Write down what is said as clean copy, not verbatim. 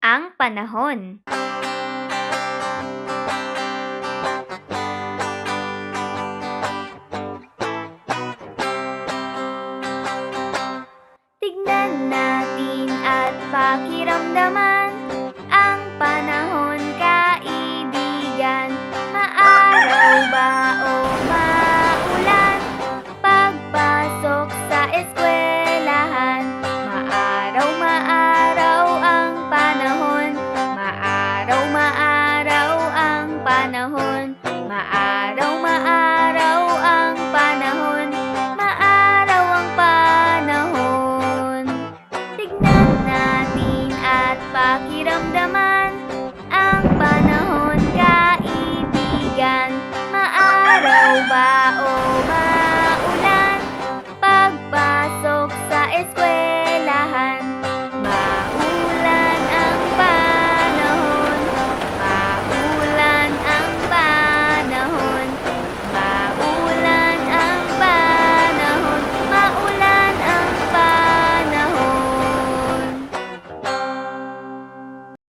Ang panahon. Tignan natin at pakiramdaman ang panahon, kaibigan. Maaraw ba o maulan? Pagpasok sa eskwelahan, maaraw, maaraw ang panahon. Maaraw, maaraw ang panahon. Maaraw, maaraw ang panahon. Maaraw ang panahon. Tignan natin at pakiramdaman ang panahon, kaibigan. Maaraw ba o